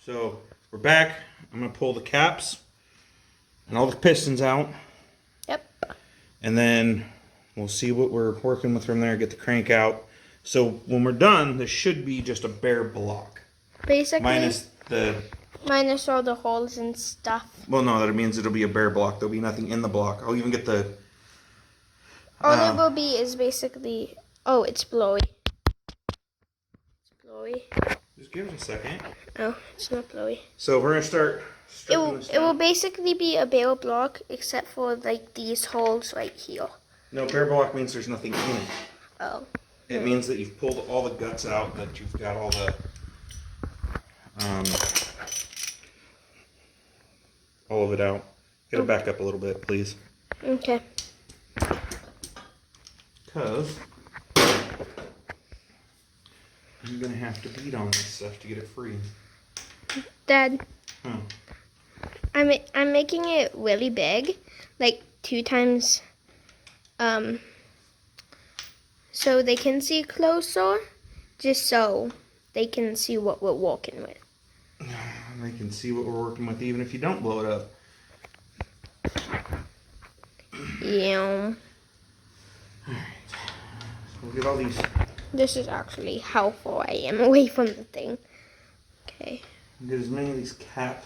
So we're back. I'm going to pull the caps and all the pistons out. Yep. And then we'll see what we're working with from there, get the crank out. So when we're done, this should be just a bare block. Basically. Minus all the holes and stuff. Well, no, that means it'll be a bare block. There'll be nothing in the block. I'll even get the... All there will be is basically... Oh, it's blowy. It's blowy. Just give it a second. Oh, it's not blowy. So we're going to start stripping this down. It will basically be a bare block except for like these holes right here. No, bare block means there's nothing in it. Oh. It means that you've pulled all the guts out, that you've got all the... all of it out. Get it back up a little bit, please. Okay. Because I'm going to have to beat on this stuff to get it free. Dad. Huh. I'm making it really big, like 2 times, so they can see closer, just so they can see what we're working with. They can see what we're working with even if you don't blow it up. Yeah. Alright. So we'll get all these. This is actually how far I am away from the thing. Okay. Get as many of these cap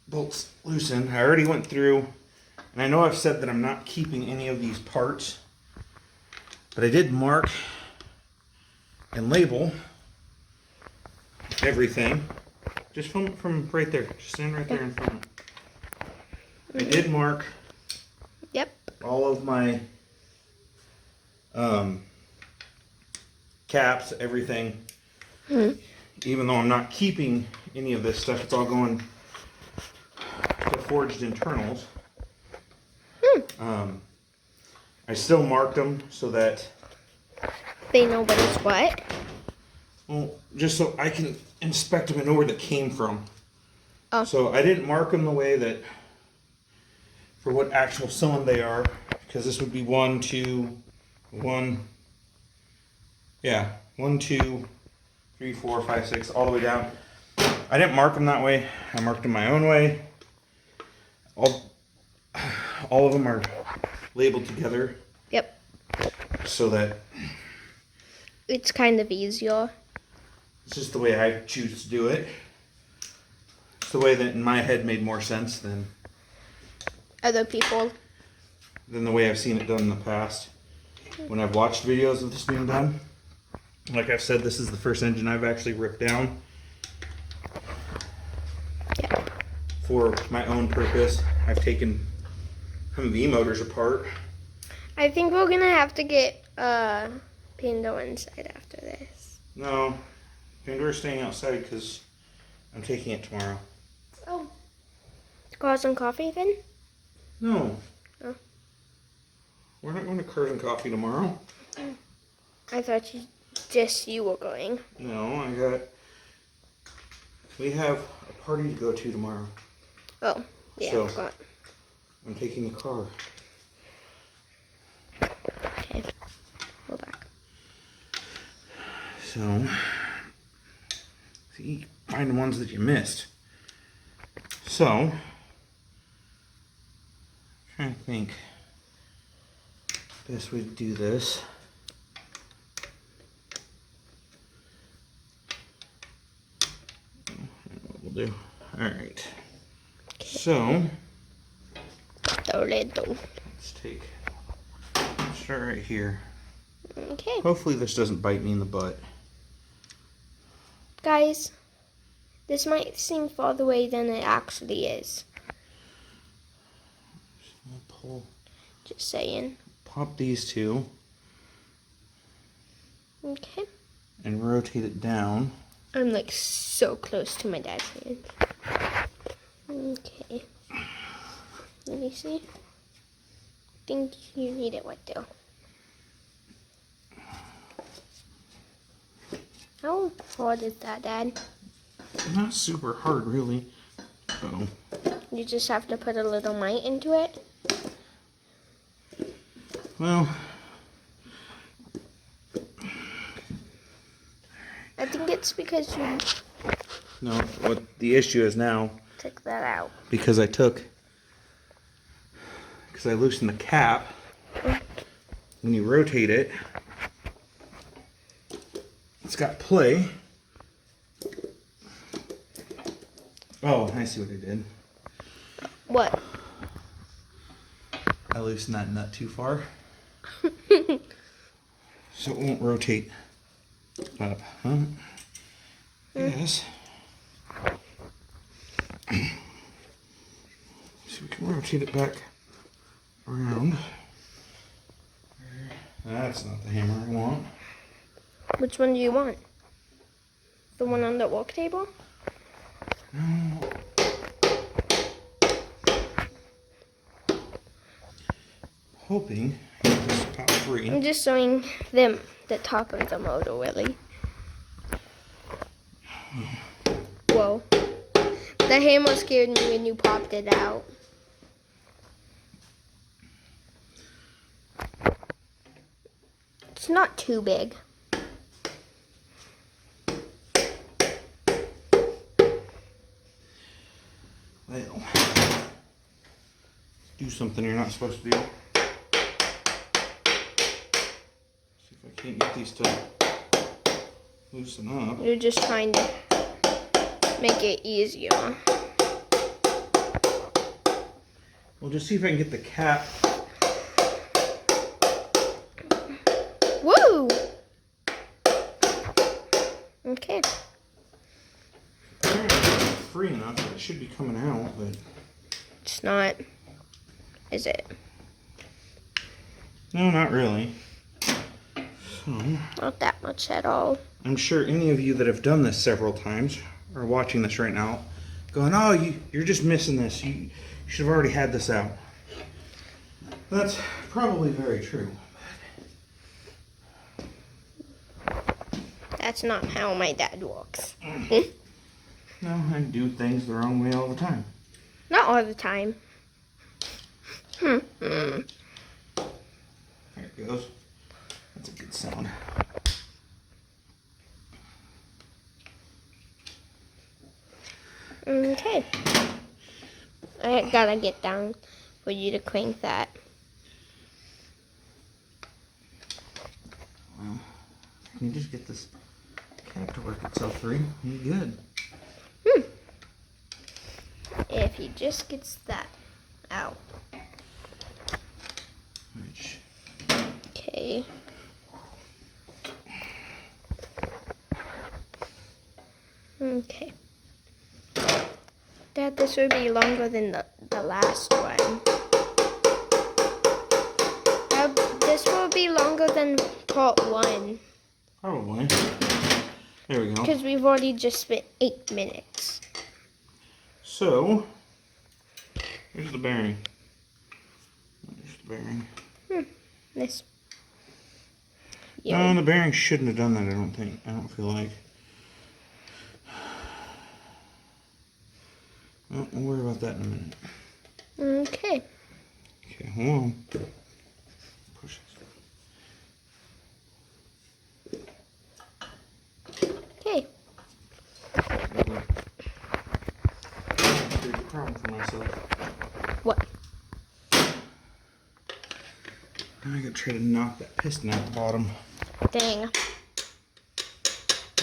bolts loosened. I already went through, and I know I've said that I'm not keeping any of these parts, but I did mark and label everything. Just film it from right there. Just stand right there and film it. I did mark all of my caps, everything. Even though I'm not keeping any of this stuff, it's all going to forged internals. I still marked them so that they know what is what. Well, just so I can inspect them and know where they came from. Oh. So I didn't mark them the way that for what actual cylinder they are, because this would be 1, 2, 1. Yeah, 1, 2, 3, 4, 5, 6, all the way down. I didn't mark them that way. I marked them my own way. All of them are labeled together. Yep. So that it's kind of easier. it's just the way I choose to do it. It's the way that in my head made more sense than Other people. the way I've seen it done in the past. When I've watched videos of this being done. Like I've said, this is the first engine I've actually ripped down. Yeah. For my own purpose. I've taken Humvee motors apart. I think we're gonna have to get Pando inside after this. No, Pandora's staying outside because I'm taking it tomorrow. Oh. Cars and coffee then? No. Oh. We're not going to Cars and Coffee tomorrow. I thought you were going. No, we have a party to go to tomorrow. Oh, yeah, So, I forgot. I'm taking the car. Okay, go back. So, see, find the ones that you missed. So, trying to think best way to do this. I don't know what we'll do. Alright. So, let's start right here. Okay. Hopefully this doesn't bite me in the butt. Guys, this might seem farther away than it actually is. I'll pull, Just saying. pop these two Okay. and rotate it down. I'm like so close to my dad's hand. Okay. Let me see. I think you need it right there. How hard is that, Dad? Not super hard, really. Oh. You just have to put a little might into it? Well, I think it's because you No, what the issue is now, Take that out. because I loosened the cap, when you rotate it, it's got play. Oh, I see what I did. What? I loosened that nut too far. So it won't rotate up, huh? Yes. So we can rotate it back around. That's not the hammer I want. Which one do you want? The one on the work table? No. Hoping this top free. I'm just showing them the top of the motor, really. Whoa. The hammer scared me when you popped it out. It's not too big. Well, do something you're not supposed to do. See if I can't get these to loosen up. You're just trying to make it easier. We'll just see if I can get the cap. Woo! Okay. It's free enough that it should be coming out, but It's not, is it? no, not really. So, Not that much at all. I'm sure any of you that have done this several times are watching this right now, going, "Oh, you're just missing this. You should have already had this out." That's probably very true. That's not how my dad works. No, I do things the wrong way all the time. Not all the time. There it goes. That's a good sound. Okay. I gotta get down for you to crank that. Well, can you just get this cap to work itself through? You're good. If he just gets that out. Which, Okay. Okay. Dad, this would be longer than the last one. This will be longer than part 1. probably. There we go. Because we've already just spent 8 minutes. So, here's the bearing. There's the bearing. This. No, the bearing shouldn't have done that, I don't think. I don't feel like. Well, we'll worry about that in a minute. Okay. Okay, hold on. Push this. Okay. Big problem for myself. What? Now I gotta try to knock that piston out the bottom. Dang.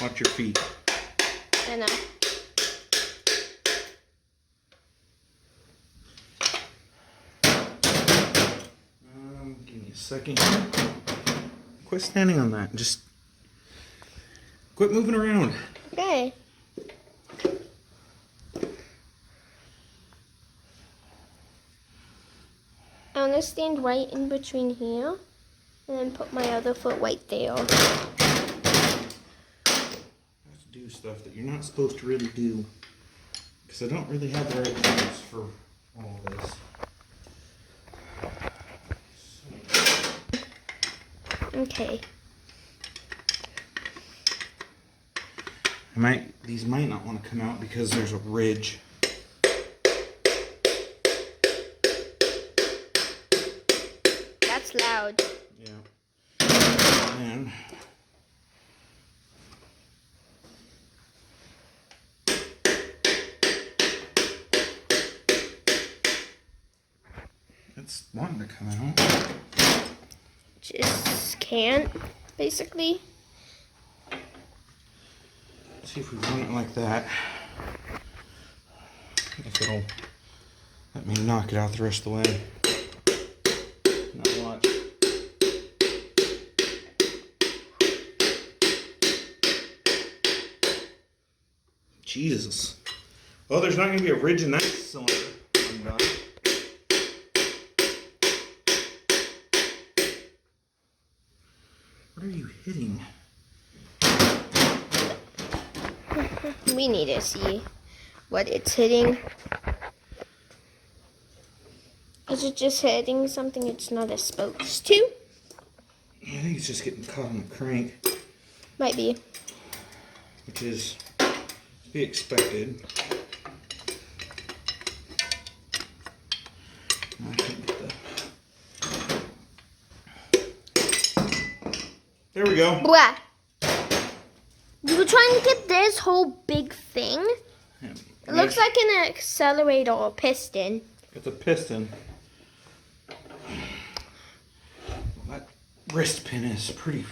Watch your feet. I know. Give me a second here. Quit standing on that. Just quit moving around. Okay. I'm gonna stand right in between here and then put my other foot right there. You have to do stuff that you're not supposed to really do. Because I don't really have the right tools for all this. Okay. These might not want to come out because there's a ridge. That's loud. Yeah. And wanting to come out. Just can't, basically. Let's see if we run it like that. If it'll let me knock it out the rest of the way. Not much. Jesus. Well, there's not going to be a ridge in that cylinder when I'm done. What are you hitting? We need to see what it's hitting. Is it just hitting something it's not supposed to? I think it's just getting caught on the crank, Might be. which is to be expected. I can't get There we go. Blah. You were trying to get this whole big thing? Yeah. It looks like an accelerator or piston. It's a piston. That wrist pin is pretty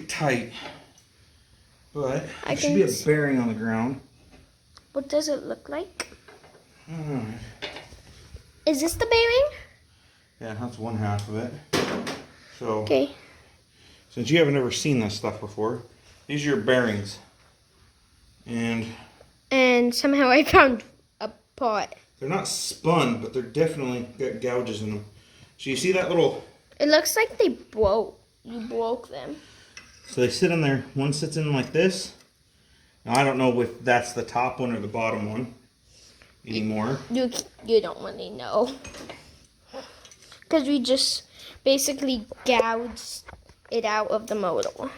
tight, but there should be a bearing on the ground. What does it look like? I don't know. Is this the bearing? Yeah, that's one half of it. So, Okay. since you haven't ever seen this stuff before, these are your bearings. And somehow I found a part. they're not spun, but they're definitely got gouges in them. So you see that little... It looks like they broke. You broke them. So they sit in there. One sits in like this. Now, I don't know if that's the top one or the bottom one anymore. You don't really know. Because we just basically gouged it out of the motor.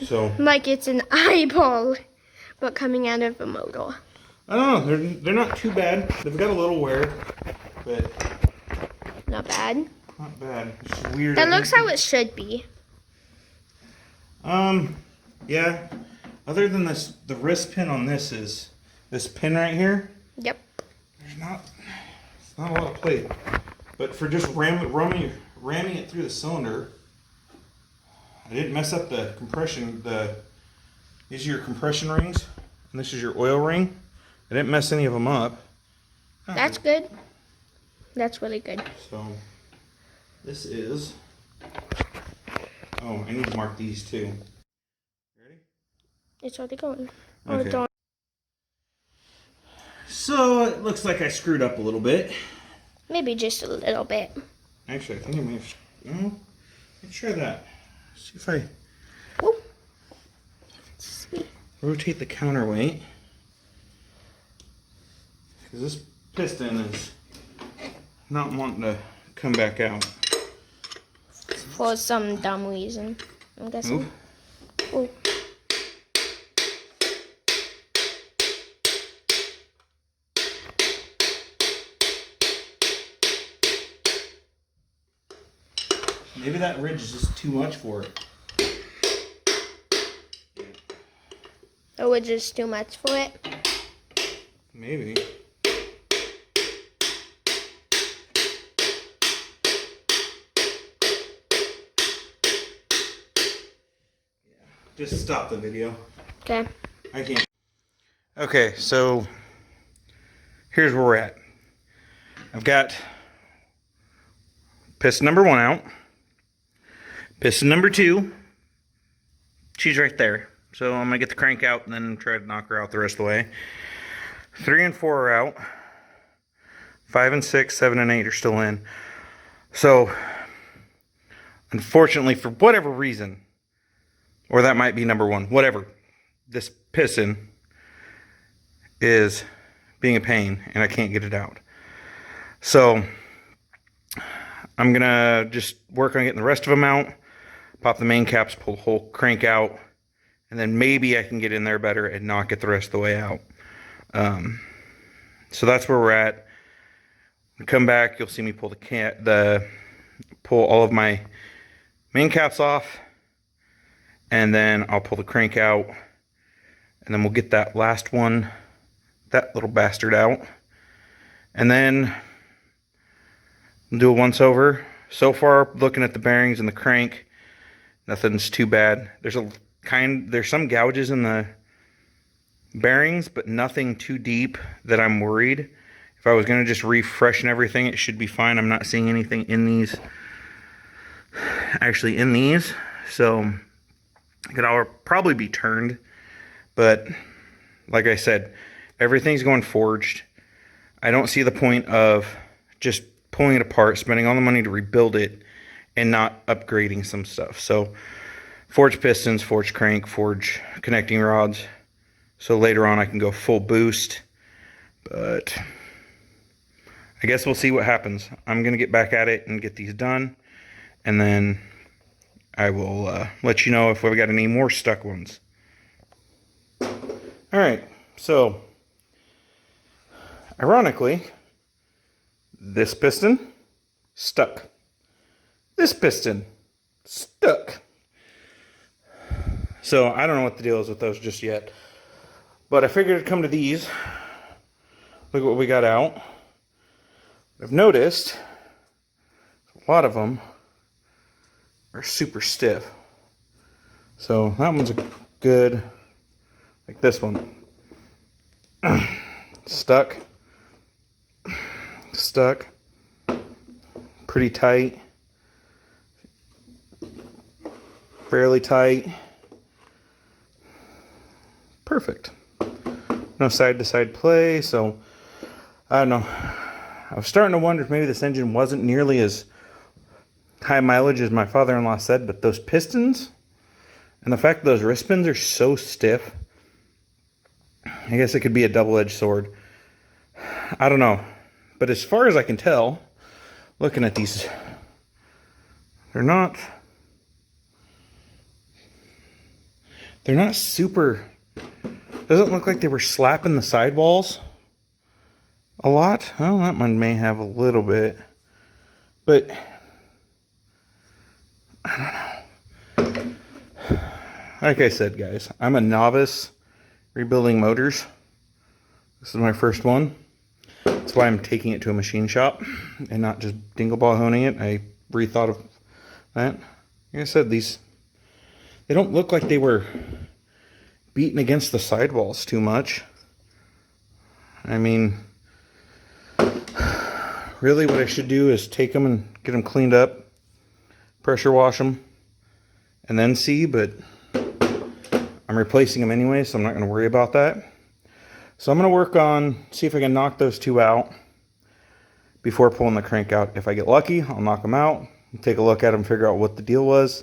So Like it's an eyeball, but coming out of a motor. I don't know. They're not too bad. They've got a little wear, but Not bad. not bad. It's just weird. That looks how it should be. Yeah. Other than this, the wrist pin on this is this pin right here. Yep. It's not a lot of plate, but for just ramming it through the cylinder, I didn't mess up the compression. These are your compression rings, and this is your oil ring. I didn't mess any of them up. That's good. That's really good. So this is. Oh, I need to mark these too. Ready? It's already going. Okay. Darn. So it looks like I screwed up a little bit. Maybe just a little bit. Actually, I think I may have. No, let's try that. See if I Woo. Sweet. rotate the counterweight. Because this piston is not wanting to come back out. For some dumb reason, I'm guessing. Ooh. Ooh. Maybe that ridge is just too much for it. Or was just too much for it. Maybe. Just stop the video. Okay. I can't. Okay, so here's where we're at. I've got piston number 1 out. Piston number 2. She's right there. So I'm gonna get the crank out and then try to knock her out the rest of the way. 3 and 4 are out. 5 and 6, 7 and 8 are still in. So unfortunately, for whatever reason, or that might be number 1, whatever, this piston is being a pain and I can't get it out. So I'm gonna just work on getting the rest of them out, pop the main caps, pull the whole crank out, and then maybe I can get in there better and not get the rest of the way out. So that's where we're at. When I come back, you'll see me pull pull all of my main caps off, and then I'll pull the crank out, and then we'll get that last one, that little bastard out, and then do a once over. So far, looking at the bearings and the crank, nothing's too bad. There's some gouges in the bearings, but nothing too deep that I'm worried. If I was going to just refreshen everything, it should be fine. I'm not seeing anything in these, actually in these, so it could all probably be turned. But like I said, everything's going forged. I don't see the point of just pulling it apart, spending all the money to rebuild it, and not upgrading some stuff. So forged pistons, forged crank, forged connecting rods. So later on I can go full boost. But I guess we'll see what happens. I'm going to get back at it and get these done. And then I will let you know if we've got any more stuck ones. Alright, so ironically, this piston stuck. This piston stuck. So I don't know what the deal is with those just yet. But I figured it'd come to these. Look what we got out. I've noticed a lot of them are super stiff. So that one's a good, like this one. Stuck. Pretty tight. Fairly tight. Perfect. No side-to-side play, so I don't know. I was starting to wonder if maybe this engine wasn't nearly as high mileage as my father-in-law said, but those pistons and the fact that those wrist pins are so stiff, I guess it could be a double-edged sword. I don't know. But as far as I can tell, looking at these, they're not super, doesn't look like they were slapping the sidewalls a lot. Well, that one may have a little bit, but I don't know. Like I said, guys, I'm a novice rebuilding motors. This is my first one. That's why I'm taking it to a machine shop and not just dingleball honing it. I rethought of that. Like I said, they don't look like they were beaten against the sidewalls too much. I mean, really what I should do is take them and get them cleaned up, pressure wash them, and then see, but I'm replacing them anyway, so I'm not going to worry about that. So I'm going to work on, see if I can knock those two out before pulling the crank out. If I get lucky, I'll knock them out, take a look at them, figure out what the deal was.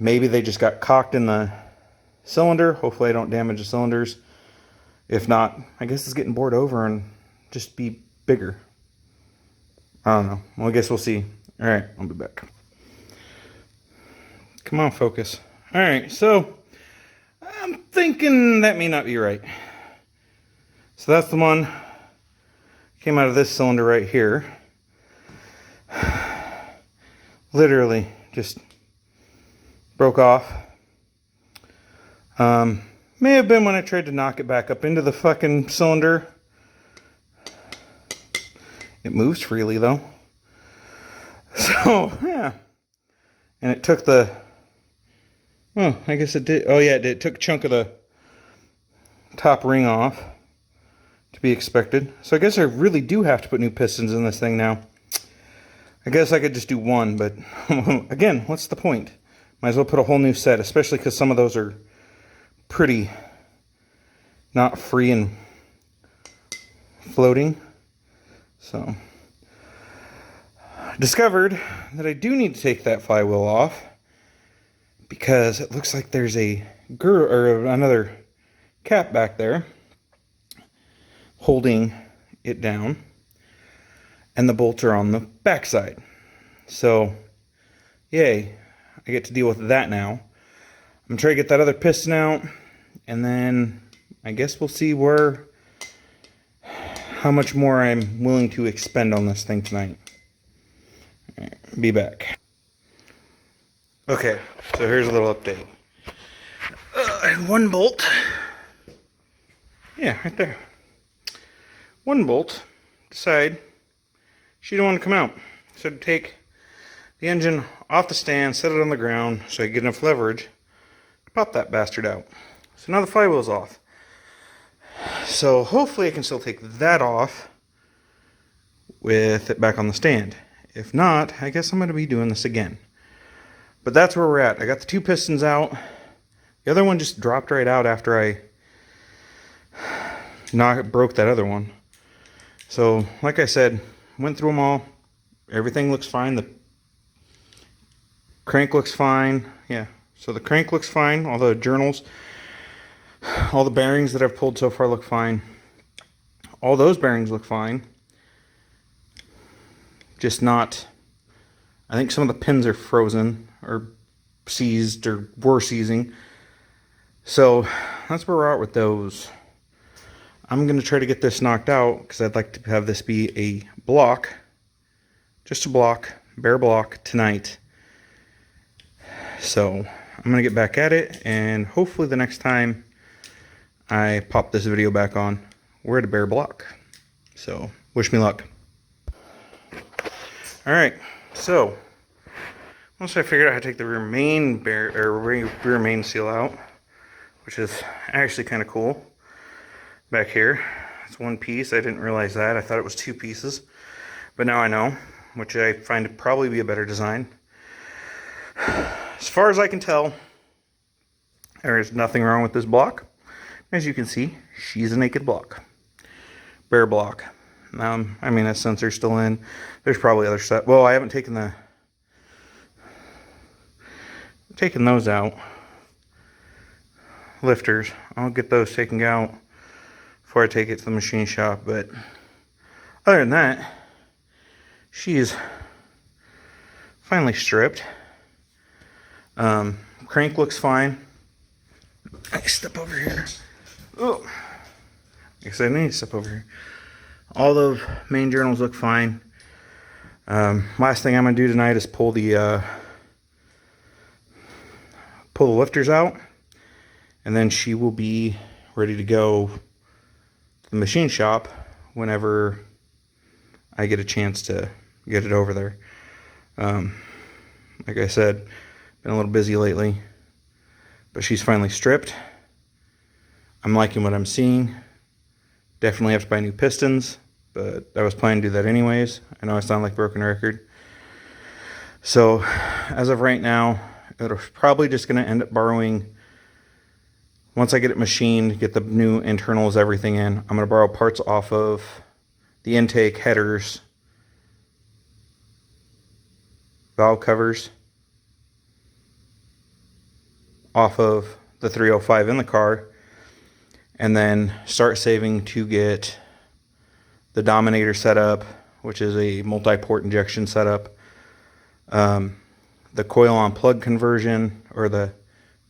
Maybe they just got cocked in the cylinder. Hopefully I don't damage the cylinders. If not, I guess it's getting bored over and just be bigger. I don't know. Well, I guess we'll see. All right, I'll be back. Come on, focus. All right, so I'm thinking that may not be right. So that's the one came out of this cylinder right here. Literally just broke off. May have been when I tried to knock it back up into the fucking cylinder. It moves freely though. So, yeah. And it took the, oh, I guess it did. Oh yeah, it did. It took a chunk of the top ring off. To be expected. So I guess I really do have to put new pistons in this thing now. I guess I could just do one, but again, what's the point? Might as well put a whole new set, especially because some of those are pretty not free and floating. So discovered that I do need to take that flywheel off because it looks like there's a girdle or another cap back there holding it down, and the bolts are on the back side. So yay, I get to deal with that now. I'm gonna try to get that other piston out, and then I guess we'll see how much more I'm willing to expend on this thing tonight. All right, be back. Okay, so here's a little update. One bolt, yeah, right there. One bolt, side, she didn't want to come out. So to take the engine off the stand, set it on the ground so I could get enough leverage to pop that bastard out. So now the flywheel's off. So hopefully I can still take that off with it back on the stand. If not, I guess I'm going to be doing this again. But that's where we're at. I got the 2 pistons out. The other one just dropped right out after I broke that other one. So, like I said, went through them all. Everything looks fine. The crank looks fine. Yeah, so the crank looks fine. All the journals, all the bearings that I've pulled so far look fine. All those bearings look fine. Just not, I think some of the pins are frozen or seized or were seizing. So that's where we're at with those. I'm going to try to get this knocked out because I'd like to have this be a block. Just a block, bare block tonight. So I'm going to get back at it, and hopefully the next time I pop this video back on, we're at a bare block. So wish me luck. Alright, so once I figured out how to take the rear main seal out, which is actually kind of cool. Back here, it's one piece. I didn't realize that. I thought it was 2 pieces, but now I know, which I find to probably be a better design. As far as I can tell, there is nothing wrong with this block. As you can see, she's a naked block. Bare block. I mean, that sensor's still in. There's probably other stuff. Well, I haven't taken those out. Lifters. I'll get those taken out before I take it to the machine shop. But other than that, she is finally stripped. Crank looks fine. I step over here. Oh, I guess I need to step over here. All the main journals look fine. Last thing I'm gonna do tonight is pull the lifters out, and then she will be ready to go to the machine shop whenever I get a chance to get it over there. Like I said, been a little busy lately, but she's finally stripped. I'm liking what I'm seeing. Definitely have to buy new pistons, but I was planning to do that anyways. I know I sound like a broken record. So as of right now, it's probably just going to end up borrowing, once I get it machined, get the new internals, everything in, I'm going to borrow parts off of the intake, headers, valve covers, off of the 305 in the car, and then start saving to get the Dominator setup, which is a multi-port injection setup, the coil on plug conversion, or the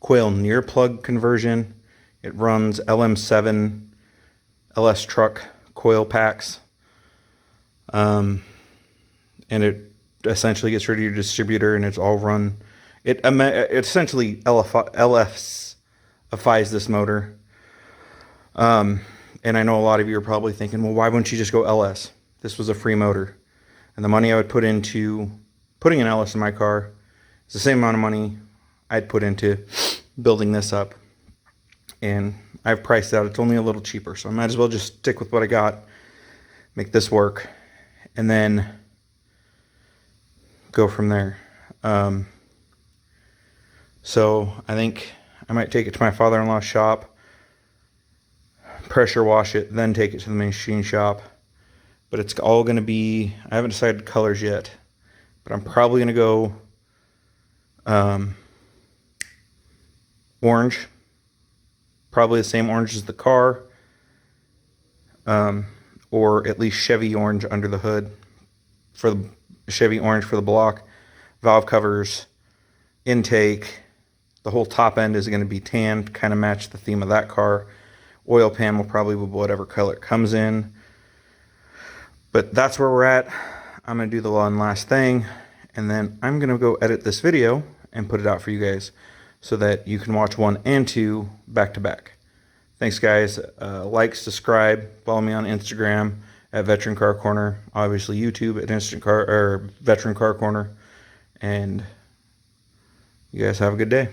coil near plug conversion. It runs LM7 LS truck coil packs, and it essentially gets rid of your distributor, and it's all run. It essentially LFies this motor. And I know a lot of you are probably thinking, well, why wouldn't you just go LS? This was a free motor. And the money I would put into putting an LS in my car is the same amount of money I'd put into building this up. And I've priced out, it's only a little cheaper. So I might as well just stick with what I got, make this work, and then go from there. So I think I might take it to my father-in-law's shop, pressure wash it, then take it to the machine shop. But it's all going to be, I haven't decided colors yet, but I'm probably going to go orange, probably the same orange as the car, or at least Chevy orange under the hood, for the Chevy orange for the block. Valve covers, intake, the whole top end is going to be tan, kind of match the theme of that car. Oil pan will probably be whatever color it comes in. But that's where we're at. I'm going to do the one last thing, and then I'm going to go edit this video and put it out for you guys so that you can watch 1 and 2 back to back. Thanks, guys. Like, subscribe, follow me on Instagram at Veteran Car Corner. Obviously YouTube at Instant Car or Veteran Car Corner. And you guys have a good day.